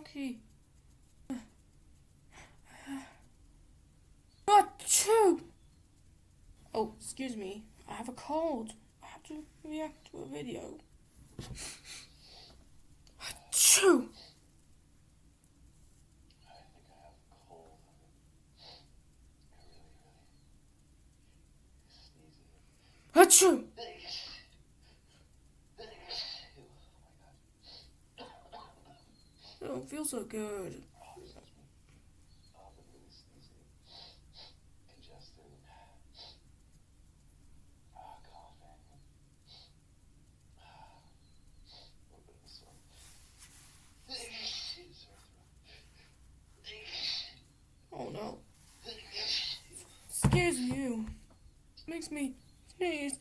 Rocky. Achoo! Oh, excuse me. I have a cold. I have to react to a video. Achoo! I think I have a cold. Really sneezing. Achoo! I don't feel so good. Oh, excuse me. I've been really sneezing. Congested. Coughing. A little bit of a sore. Oh no. Scares you. Makes me sneeze.